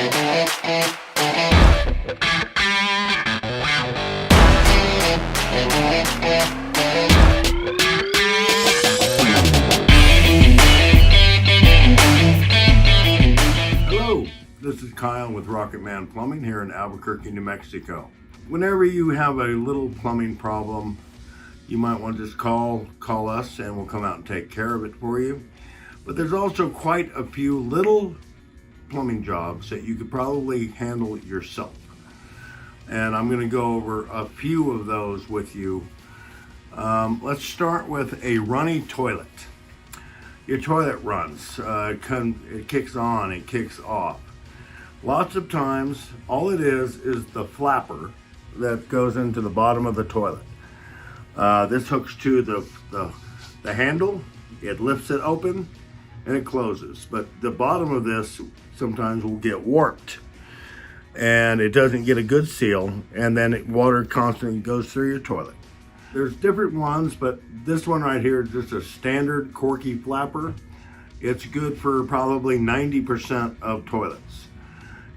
Hello, this is Kyle with Rocketman Plumbing here in Albuquerque, New Mexico. Whenever you have a little plumbing problem, you might want to just call us and we'll come out and take care of it for you. But there's also quite a few little plumbing jobs that you could probably handle yourself. And I'm going to go over a few of those with you. Let's start with a runny toilet. Your toilet runs, it kicks on, it kicks off. Lots of times, all it is the flapper that goes into the bottom of the toilet. This hooks to the handle, it lifts it open, and it closes. But the bottom of this sometimes will get warped, and it doesn't get a good seal, and then water constantly goes through your toilet. There's different ones, but this one right here is just a standard corky flapper. It's good for probably 90% of toilets.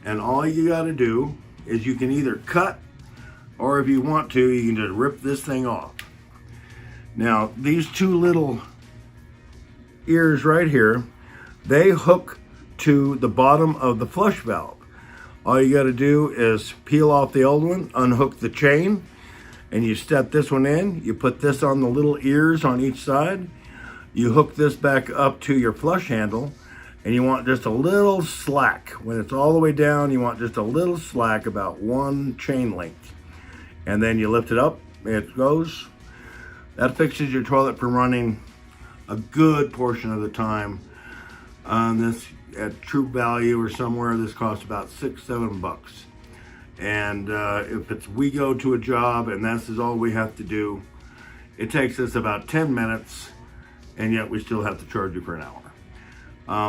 And all you gotta do is you can either cut, or if you want to, you can just rip this thing off. Now, these two little ears right here, they hook to the bottom of the flush valve. All you gotta do is peel off the old one, unhook the chain, and you step this one in, you put this on the little ears on each side, you hook this back up to your flush handle, and you want just a little slack. When it's all the way down, you want just a little slack, about one chain length. And then you lift it up, it goes. That fixes your toilet from running a good portion of the time. This at True Value or somewhere, this costs about $6-7. And if we go to a job and this is all we have to do, it takes us about 10 minutes, and yet we still have to charge you for an hour.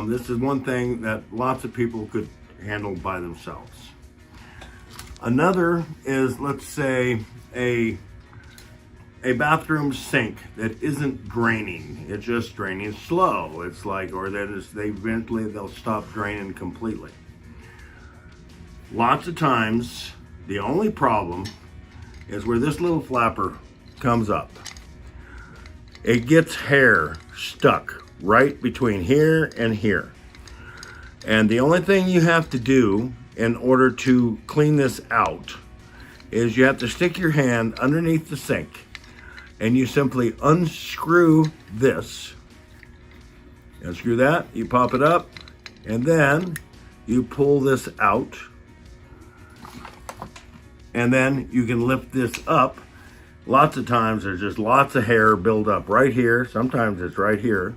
This is one thing that lots of people could handle by themselves. Another is, let's say, a bathroom sink that isn't draining. It's just draining slow. It's like, or they'll stop draining completely. Lots of times, the only problem is where this little flapper comes up. It gets hair stuck right between here and here. And the only thing you have to do in order to clean this out is you have to stick your hand underneath the sink and you simply unscrew this. Unscrew that, you pop it up, and then you pull this out, and then you can lift this up. Lots of times there's just lots of hair build up right here. Sometimes it's right here.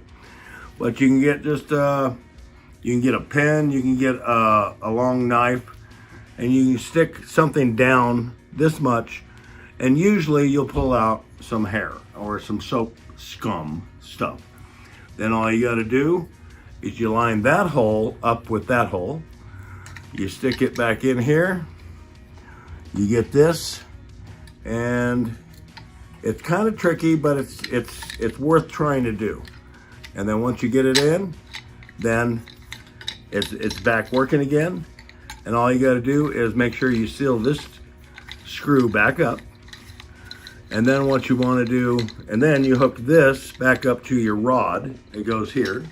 But you can get just, you can get a pen, you can get a long knife, and you can stick something down this much, and usually you'll pull out some hair or some soap scum stuff. Then all you gotta do is you line that hole up with that hole. You stick it back in here. You get this, and it's kind of tricky, but it's worth trying to do. And then once you get it in, then it's back working again. And all you got to do is make sure you seal this screw back up. And then what you want to do, and then you hook this back up to your rod. It goes here.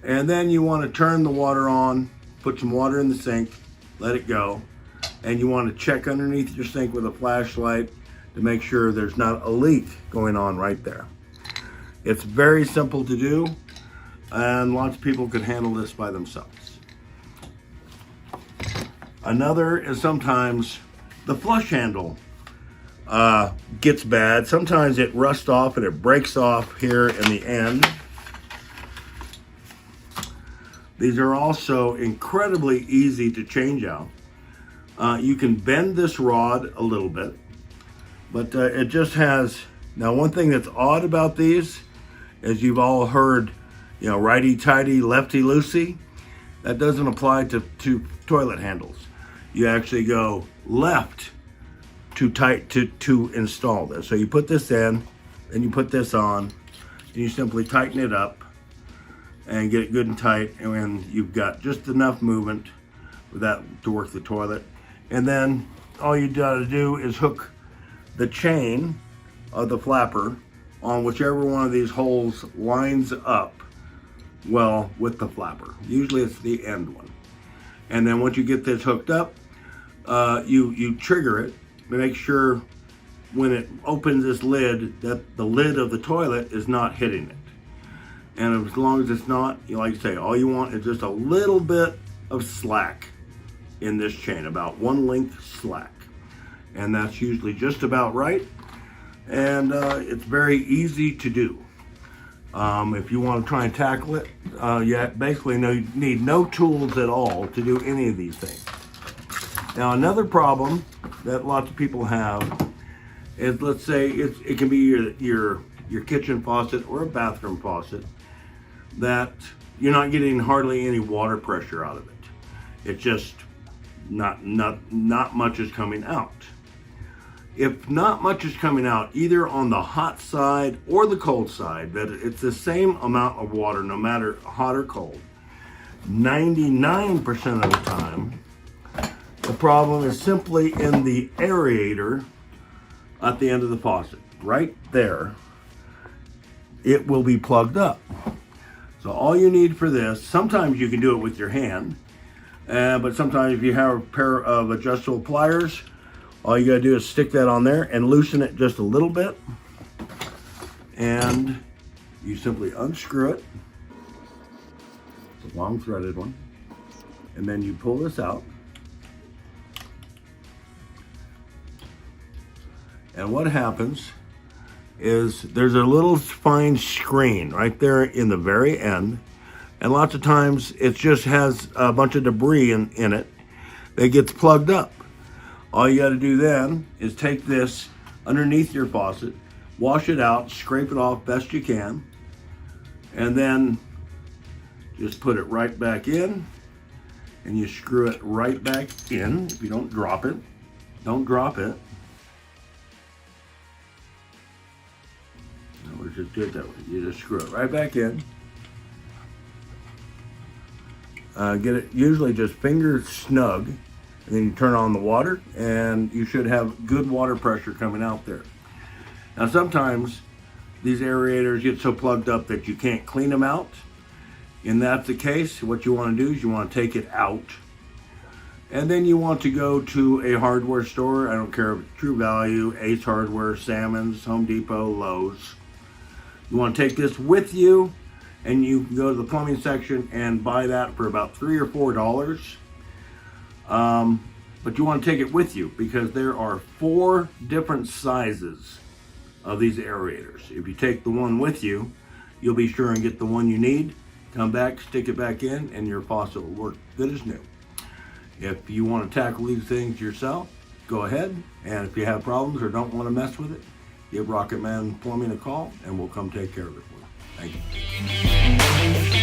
And then you want to turn the water on, put some water in the sink, let it go. And you want to check underneath your sink with a flashlight to make sure there's not a leak going on right there. It's very simple to do, and lots of people could handle this by themselves. Another is sometimes the flush handle gets bad. Sometimes it rusts off and it breaks off here in the end. These are also incredibly easy to change out. You can bend this rod a little bit, but it just has, now one thing that's odd about these is you've all heard, you know, righty-tighty, lefty-loosey. That doesn't apply to toilet handles. You actually go left to install this. So you put this in, then you put this on, and you simply tighten it up and get it good and tight, and you've got just enough movement for that to work the toilet. And then all you gotta do is hook the chain of the flapper on whichever one of these holes lines up well with the flapper. Usually it's the end one. And then once you get this hooked up, you trigger it to make sure when it opens this lid that the lid of the toilet is not hitting it. And as long as it's not, like I say, all you want is just a little bit of slack in this chain, about 1 length slack. And that's usually just about right. And it's very easy to do. If you want to try and tackle it, you basically need no tools at all to do any of these things. Now, another problem that lots of people have is, let's say it can be your kitchen faucet or a bathroom faucet, that you're not getting hardly any water pressure out of it. It's just not much is coming out. If not much is coming out, either on the hot side or the cold side, that it's the same amount of water, no matter hot or cold, 99% of the time, the problem is simply in the aerator at the end of the faucet. Right there, it will be plugged up. So all you need for this, sometimes you can do it with your hand, but sometimes if you have a pair of adjustable pliers, all you gotta do is stick that on there and loosen it just a little bit. And you simply unscrew it. It's a long threaded one. And then you pull this out. And what happens is there's a little fine screen right there in the very end. And lots of times it just has a bunch of debris in it that gets plugged up. All you got to do then is take this underneath your faucet, wash it out, scrape it off best you can, and then just put it right back in, and you screw it right back in. If you don't drop it, don't drop it. No, we'll just do it that way. You just screw it right back in. Get it usually just finger snug. And then you turn on the water, and you should have good water pressure coming out there. Now, sometimes these aerators get so plugged up that you can't clean them out. And that's the case, what you want to do is you want to take it out. And then you want to go to a hardware store. I don't care if it's True Value, Ace Hardware, Salmons, Home Depot, Lowe's. You want to take this with you, and you can go to the plumbing section and buy that for about $3 or $4. But you want to take it with you because there are 4 different sizes of these aerators. If you take the one with you, you'll be sure and get the one you need. Come back, stick it back in, and your faucet will work good as new. If you want to tackle these things yourself, go ahead. And if you have problems or don't want to mess with it, give Rocketman Plumbing a call, and we'll come take care of it for you. Thank you.